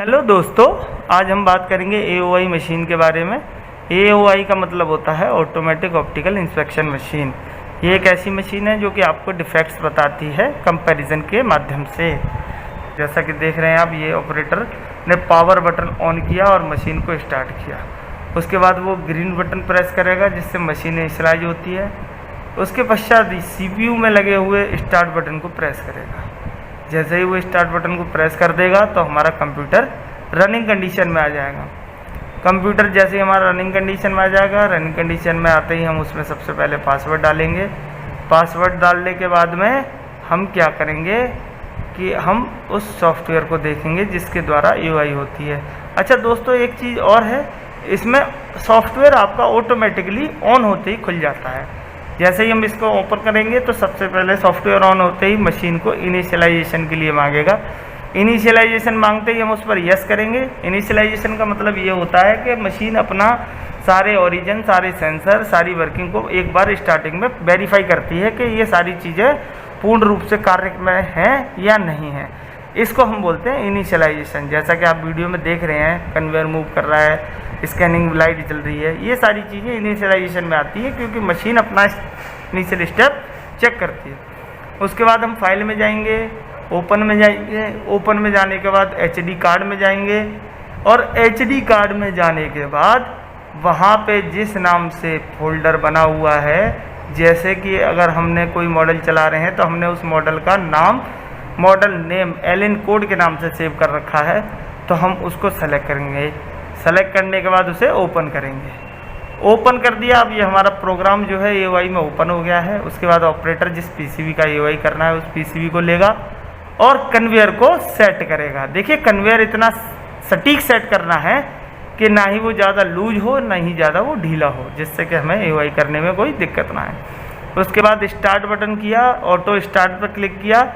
Hello दोस्तों, आज हम बात करेंगे AOI मशीन के बारे में। AOI का मतलब होता है ऑटोमेटिक ऑप्टिकल इंस्पेक्शन मशीन। ये एक ऐसी मशीन है जो कि आपको डिफेक्ट्स बताती है कंपैरिजन के माध्यम से। जैसा कि देख रहे हैं आप, ये ऑपरेटर ने पावर बटन ऑन किया और मशीन को स्टार्ट किया। उसके बाद वो ग्रीन बटन प्रेस करेगा जिससे मशीन इनिशियलाइज होती है। उसके पश्चात CPU में लगे हुए स्टार्ट बटन को प्रेस करेगा। जैसे ही वो स्टार्ट बटन को प्रेस कर देगा तो हमारा कंप्यूटर रनिंग कंडीशन में आ जाएगा। कंप्यूटर जैसे ही हमारा रनिंग कंडीशन में आ जाएगा, रनिंग कंडीशन में आते ही हम उसमें सबसे पहले पासवर्ड डालेंगे। पासवर्ड डालने के बाद में हम क्या करेंगे कि हम उस सॉफ्टवेयर को देखेंगे जिसके द्वारा AOI होती है। अच्छा दोस्तों, एक चीज़ और है, इसमें सॉफ्टवेयर आपका ऑटोमेटिकली ऑन होते ही खुल जाता है। जैसे ही हम इसको ओपन करेंगे तो सबसे पहले सॉफ्टवेयर ऑन होते ही मशीन को इनिशियलाइजेशन के लिए मांगेगा। इनिशियलाइजेशन मांगते ही हम उस पर यस करेंगे। इनिशियलाइजेशन का मतलब ये होता है कि मशीन अपना सारे ओरिजिन, सारे सेंसर, सारी वर्किंग को एक बार स्टार्टिंग में वेरीफाई करती है कि ये सारी चीज़ें पूर्ण रूप से कार्य में हैं या नहीं है। इसको हम बोलते हैं इनिशियलाइजेशन। जैसा कि आप वीडियो में देख रहे हैं, कन्वेयर मूव कर रहा है, स्कैनिंग लाइट चल रही है, ये सारी चीज़ें इनिशियलाइजेशन में आती है क्योंकि मशीन अपना इनिशियल स्टेप चेक करती है। उसके बाद हम फाइल में जाएंगे, ओपन में जाएंगे। ओपन में जाने के बाद HD कार्ड में जाएंगे और HD कार्ड में जाने के बाद वहाँ पे जिस नाम से फोल्डर बना हुआ है, जैसे कि अगर हमने कोई मॉडल चला रहे हैं तो हमने उस मॉडल का नाम मॉडल नेम एलिन कोड के नाम से सेव कर रखा है, तो हम उसको सेलेक्ट करेंगे। सेलेक्ट करने के बाद उसे ओपन करेंगे। ओपन कर दिया, अब ये हमारा प्रोग्राम जो है AOI में ओपन हो गया है। उसके बाद ऑपरेटर जिस PCB का AOI करना है उस PCB को लेगा और कन्वेयर को सेट करेगा। देखिए, कन्वेयर इतना सटीक सेट करना है कि ना ही वो ज़्यादा लूज हो, ना ही ज़्यादा वो ढीला हो, जिससे कि हमें AOI करने में कोई दिक्कत ना आए। उसके बाद स्टार्ट बटन किया, ऑटो स्टार्ट पर क्लिक किया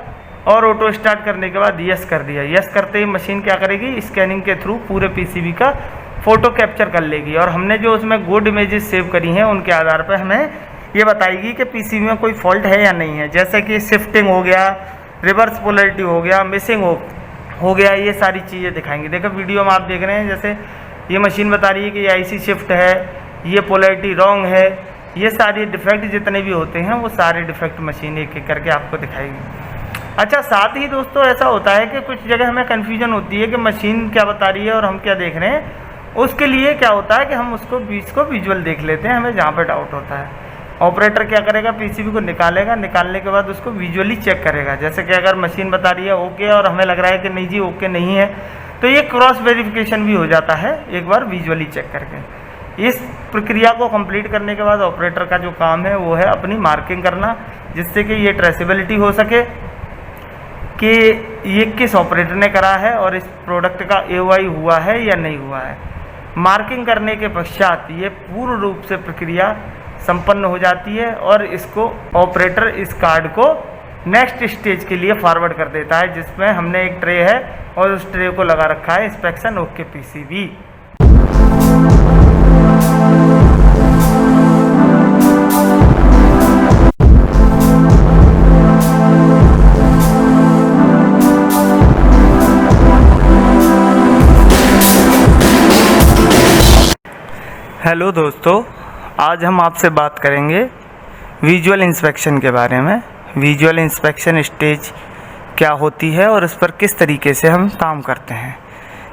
और ऑटो स्टार्ट करने के बाद यस कर दिया। यस करते ही मशीन क्या करेगी, स्कैनिंग के थ्रू पूरे PCB का फ़ोटो कैप्चर कर लेगी और हमने जो उसमें गुड इमेजेस सेव करी हैं उनके आधार पर हमें ये बताएगी कि PCB में कोई फॉल्ट है या नहीं है। जैसे कि शिफ्टिंग हो गया, रिवर्स पोलरिटी हो गया, मिसिंग हो गया, ये सारी चीज़ें दिखाएंगी। देखो वीडियो में आप देख रहे हैं, जैसे ये मशीन बता रही है कि ये IC शिफ्ट है, ये पोलरिटी रॉन्ग है, ये सारे डिफेक्ट जितने भी होते हैं वो सारे डिफेक्ट मशीन एक एक करके आपको दिखाएगी। अच्छा, साथ ही दोस्तों ऐसा होता है कि कुछ जगह हमें कन्फ्यूजन होती है कि मशीन क्या बता रही है और हम क्या देख रहे हैं। उसके लिए क्या होता है कि हम उसको बीच को विजुअल देख लेते हैं, हमें जहाँ पर डाउट होता है। ऑपरेटर क्या करेगा, PCB को निकालेगा, निकालने के बाद उसको विजुअली चेक करेगा। जैसे कि अगर मशीन बता रही है ओके और हमें लग रहा है कि नहीं जी ओके नहीं है, तो ये क्रॉस वेरिफिकेशन भी हो जाता है एक बार विजुअली चेक करके। इस प्रक्रिया को कंप्लीट करने के बाद ऑपरेटर का जो काम है वो है अपनी मार्किंग करना, जिससे कि ये ट्रेसेबिलिटी हो सके कि ये किस ऑपरेटर ने करा है और इस प्रोडक्ट का AOI हुआ है या नहीं हुआ है। मार्किंग करने के पश्चात ये पूर्ण रूप से प्रक्रिया संपन्न हो जाती है और इसको ऑपरेटर इस कार्ड को नेक्स्ट स्टेज के लिए फॉरवर्ड कर देता है, जिसमें हमने एक ट्रे है और उस ट्रे को लगा रखा है इंस्पेक्शन ओके PCB। हेलो दोस्तों, आज हम आपसे बात करेंगे विजुअल इंस्पेक्शन के बारे में। विजुअल इंस्पेक्शन स्टेज क्या होती है और इस पर किस तरीके से हम काम करते हैं।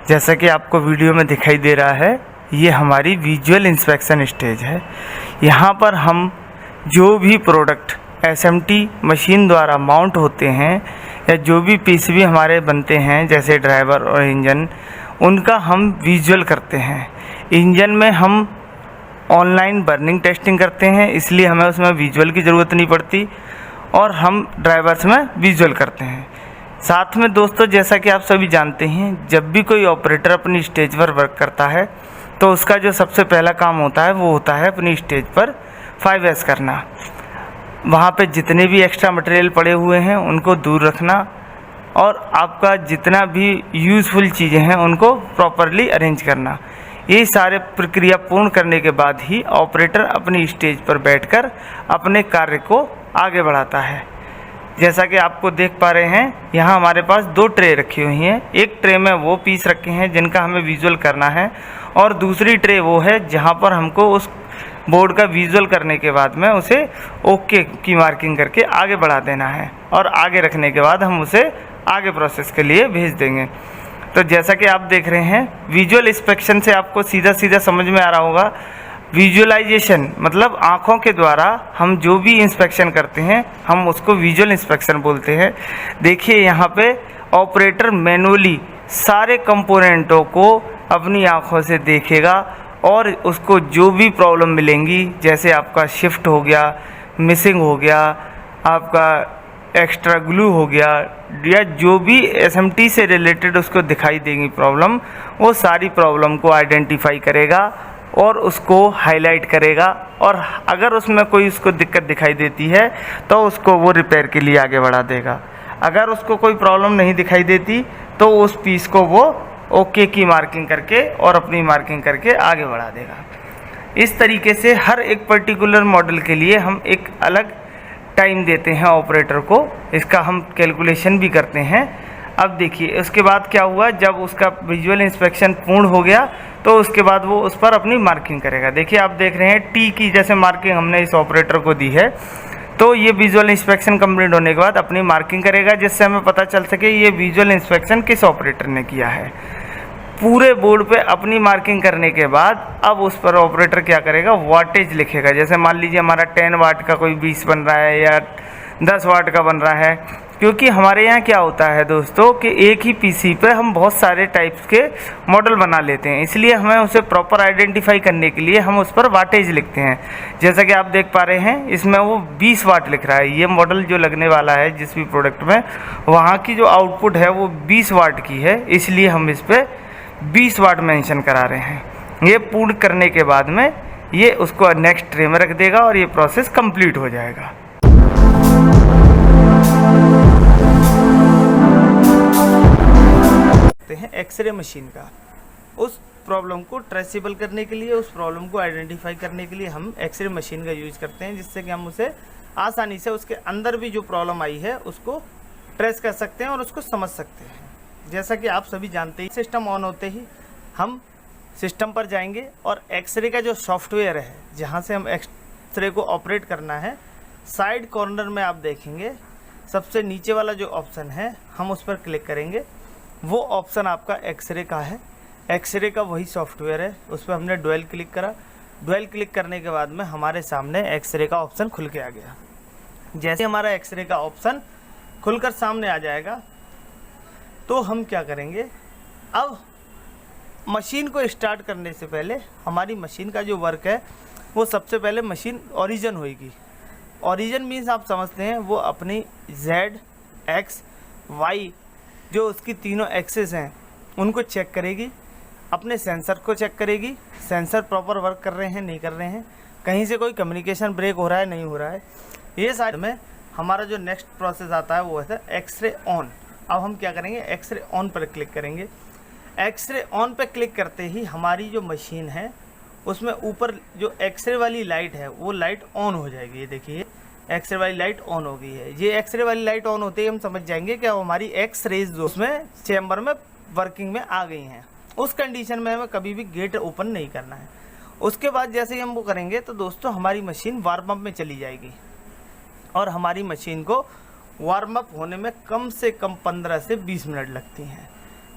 जैसा कि आपको वीडियो में दिखाई दे रहा है, ये हमारी विजुअल इंस्पेक्शन स्टेज है। यहाँ पर हम जो भी प्रोडक्ट SMT मशीन द्वारा माउंट होते हैं या जो भी PCB हमारे बनते हैं, जैसे ड्राइवर और इंजन, उनका हम विजुअल करते हैं। इंजन में हम ऑनलाइन बर्निंग टेस्टिंग करते हैं, इसलिए हमें उसमें विजुअल की ज़रूरत नहीं पड़ती, और हम ड्राइवर्स में विजुअल करते हैं। साथ में दोस्तों, जैसा कि आप सभी जानते हैं, जब भी कोई ऑपरेटर अपनी स्टेज पर वर्क करता है तो उसका जो सबसे पहला काम होता है वो होता है अपनी स्टेज पर 5S करना। वहाँ पे जितने भी एक्स्ट्रा मटेरियल पड़े हुए हैं उनको दूर रखना और आपका जितना भी यूज़फुल चीज़ें हैं उनको प्रॉपरली अरेंज करना। ये सारे प्रक्रिया पूर्ण करने के बाद ही ऑपरेटर अपनी स्टेज पर बैठकर अपने कार्य को आगे बढ़ाता है। जैसा कि आपको देख पा रहे हैं, यहाँ हमारे पास 2 ट्रे रखी हुई हैं। एक ट्रे में वो पीस रखे हैं जिनका हमें विजुअल करना है, और दूसरी ट्रे वो है जहाँ पर हमको उस बोर्ड का विजुअल करने के बाद में उसे ओके की मार्किंग करके आगे बढ़ा देना है, और आगे रखने के बाद हम उसे आगे प्रोसेस के लिए भेज देंगे। तो जैसा कि आप देख रहे हैं, विजुअल इंस्पेक्शन से आपको सीधा सीधा समझ में आ रहा होगा। विजुअलाइजेशन मतलब आँखों के द्वारा हम जो भी इंस्पेक्शन करते हैं हम उसको विजुअल इंस्पेक्शन बोलते हैं। देखिए यहाँ पे ऑपरेटर मैनुअली सारे कंपोनेंटों को अपनी आँखों से देखेगा, और उसको जो भी प्रॉब्लम मिलेंगी, जैसे आपका शिफ्ट हो गया, मिसिंग हो गया, आपका एक्स्ट्रा ग्लू हो गया, या जो भी एसएमटी से रिलेटेड उसको दिखाई देंगी प्रॉब्लम, वो सारी प्रॉब्लम को आइडेंटिफाई करेगा और उसको हाईलाइट करेगा, और अगर उसमें कोई उसको दिक्कत दिखाई देती है तो उसको वो रिपेयर के लिए आगे बढ़ा देगा। अगर उसको कोई प्रॉब्लम नहीं दिखाई देती तो उस पीस को वो ओके की मार्किंग करके और अपनी मार्किंग करके आगे बढ़ा देगा। इस तरीके से हर एक पर्टिकुलर मॉडल के लिए हम एक अलग टाइम देते हैं ऑपरेटर को, इसका हम कैलकुलेशन भी करते हैं। अब देखिए उसके बाद क्या हुआ, जब उसका विजुअल इंस्पेक्शन पूर्ण हो गया तो उसके बाद वो उस पर अपनी मार्किंग करेगा। देखिए आप देख रहे हैं टी की जैसे मार्किंग हमने इस ऑपरेटर को दी है, तो ये विजुअल इंस्पेक्शन कंप्लीट होने के बाद अपनी मार्किंग करेगा, जिससे हमें पता चल सके ये विजुअल इंस्पेक्शन किस ऑपरेटर ने किया है। पूरे बोर्ड पे अपनी मार्किंग करने के बाद अब उस पर ऑपरेटर क्या करेगा, वाटेज लिखेगा। जैसे मान लीजिए हमारा 10 वाट का कोई 20 बन रहा है या 10 वाट का बन रहा है, क्योंकि हमारे यहाँ क्या होता है दोस्तों कि एक ही पीसी पे हम बहुत सारे टाइप्स के मॉडल बना लेते हैं, इसलिए हमें उसे प्रॉपर आइडेंटिफाई करने के लिए हम उस पर वाटेज लिखते हैं। जैसा कि आप देख पा रहे हैं इसमें वो 20 वाट लिख रहा है। ये मॉडल जो लगने वाला है जिस भी प्रोडक्ट में, वहाँ की जो आउटपुट है वो 20 वाट की है, इसलिए हम इस पर 20 वाट मेंशन करा रहे हैं। ये पूर्ण करने के बाद में ये उसको नेक्स्ट ट्रे में रख देगा और ये प्रोसेस कंप्लीट हो जाएगा। हैं एक्सरे मशीन का, उस प्रॉब्लम को ट्रेसेबल करने के लिए, उस प्रॉब्लम को आइडेंटिफाई करने के लिए हम एक्सरे मशीन का यूज करते हैं, जिससे कि हम उसे आसानी से उसके अंदर भी जो प्रॉब्लम आई है उसको ट्रेस कर सकते हैं और उसको समझ सकते हैं। जैसा कि आप सभी जानते हैं, सिस्टम ऑन होते ही हम सिस्टम पर जाएंगे और एक्सरे का जो सॉफ्टवेयर है जहाँ से हम एक्सरे को ऑपरेट करना है, साइड कॉर्नर में आप देखेंगे सबसे नीचे वाला जो ऑप्शन है हम उस पर क्लिक करेंगे। वो ऑप्शन आपका एक्सरे का है, एक्सरे का वही सॉफ्टवेयर है, उस पर हमने डुअल क्लिक करा। डुअल क्लिक करने के बाद में हमारे सामने एक्सरे का ऑप्शन खुल के आ गया। जैसे हमारा एक्सरे का ऑप्शन खुलकर सामने आ जाएगा तो हम क्या करेंगे, अब मशीन को स्टार्ट करने से पहले हमारी मशीन का जो वर्क है वो सबसे पहले मशीन ओरिजिन होएगी। ओरिजिन मीन्स आप समझते हैं वो अपनी Z, X, Y जो उसकी तीनों एक्सेस हैं उनको चेक करेगी, अपने सेंसर को चेक करेगी, सेंसर प्रॉपर वर्क कर रहे हैं नहीं कर रहे हैं, कहीं से कोई कम्युनिकेशन ब्रेक हो रहा है नहीं हो रहा है। ये साइड में हमारा जो नेक्स्ट प्रोसेस आता है वो है एक्सरे ऑन। अब हम क्या करेंगे, एक्सरे ऑन पर क्लिक करेंगे। एक्सरे ऑन पर क्लिक करते ही हमारी जो मशीन है उसमें ऊपर जो एक्सरे वाली लाइट है वो लाइट ऑन हो जाएगी। ये देखिए एक्सरे वाली लाइट ऑन हो गई है। ये एक्सरे वाली लाइट ऑन होते ही हम समझ जाएंगे कि हमारी एक्स रेज जो उसमें चैम्बर में वर्किंग में आ गई हैं। उस कंडीशन में हमें कभी भी गेट ओपन नहीं करना है। उसके बाद जैसे ही हम वो करेंगे तो दोस्तों हमारी मशीन वार्म अप में चली जाएगी, और हमारी मशीन को वार्म अप होने में कम से कम 15 से 20 मिनट लगती हैं।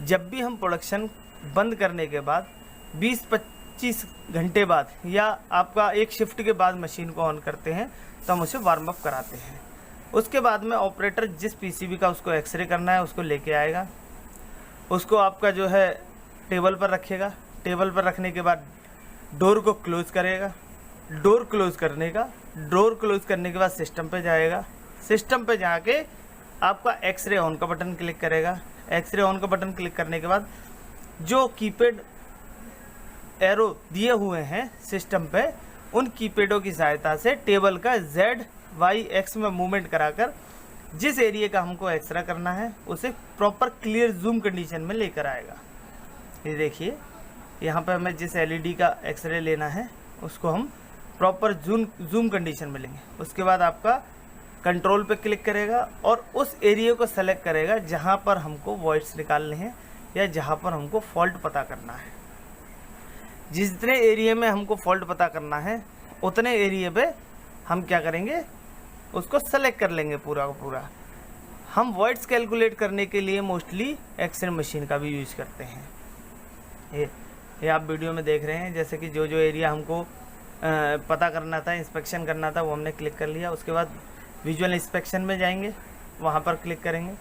जब भी हम प्रोडक्शन बंद करने के बाद 20-25 घंटे बाद या आपका एक शिफ्ट के बाद मशीन को ऑन करते हैं तो हम उसे वार्म अप कराते हैं। उसके बाद में ऑपरेटर जिस पीसीबी का उसको एक्सरे करना है उसको लेके आएगा, उसको आपका जो है टेबल पर रखेगा। टेबल पर रखने के बाद डोर को क्लोज़ करेगा। डोर क्लोज़ करने के बाद सिस्टम पे जाएगा। सिस्टम पे जाके आपका एक्सरे ऑन का बटन क्लिक करेगा। एक्सरे ऑन का बटन क्लिक करने के बाद जो कीपैड एरो दिए हुए हैं सिस्टम पे, उन कीपैडों की सहायता से टेबल का Z, Y, X में मूवमेंट कराकर जिस एरिया का हमको एक्सरे करना है उसे प्रॉपर क्लियर जूम कंडीशन में लेकर आएगा। ये देखिए यहाँ पे हमें जिस LED का एक्सरे लेना है उसको हम प्रॉपर जूम कंडीशन में लेंगे। उसके बाद आपका कंट्रोल पे क्लिक करेगा और उस एरिया को सेलेक्ट करेगा जहाँ पर हमको वॉइड्स निकालने हैं या जहाँ पर हमको फॉल्ट पता करना है। जितने एरिया में हमको फॉल्ट पता करना है उतने एरिया पे हम क्या करेंगे, उसको सेलेक्ट कर लेंगे पूरा का पूरा। हम वॉइड्स कैलकुलेट करने के लिए मोस्टली एक्सरे मशीन का भी यूज करते हैं। ये आप वीडियो में देख रहे हैं, जैसे कि जो जो एरिया हमको पता करना था, इंस्पेक्शन करना था, वो हमने क्लिक कर लिया। उसके बाद विजुअल इंस्पेक्शन में जाएंगे, वहाँ पर क्लिक करेंगे।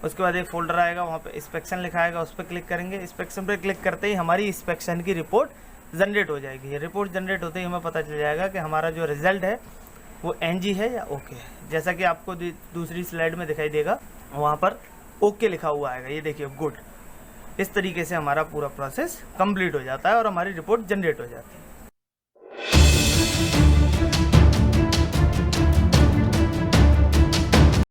उसके बाद एक फ़ोल्डर आएगा, वहाँ पे इंस्पेक्शन लिखा आएगा, उस पर क्लिक करेंगे। इंस्पेक्शन पर क्लिक करते ही हमारी इंस्पेक्शन की रिपोर्ट जनरेट हो जाएगी। रिपोर्ट जनरेट होते ही हमें पता चल जाएगा कि हमारा जो रिज़ल्ट है वो NG है या ओके है। जैसा कि आपको दूसरी स्लाइड में दिखाई देगा, वहाँ पर ओके लिखा हुआ आएगा, ये देखिए गुड। इस तरीके से हमारा पूरा प्रोसेस कंप्लीट हो जाता है और हमारी रिपोर्ट जनरेट हो जाती है।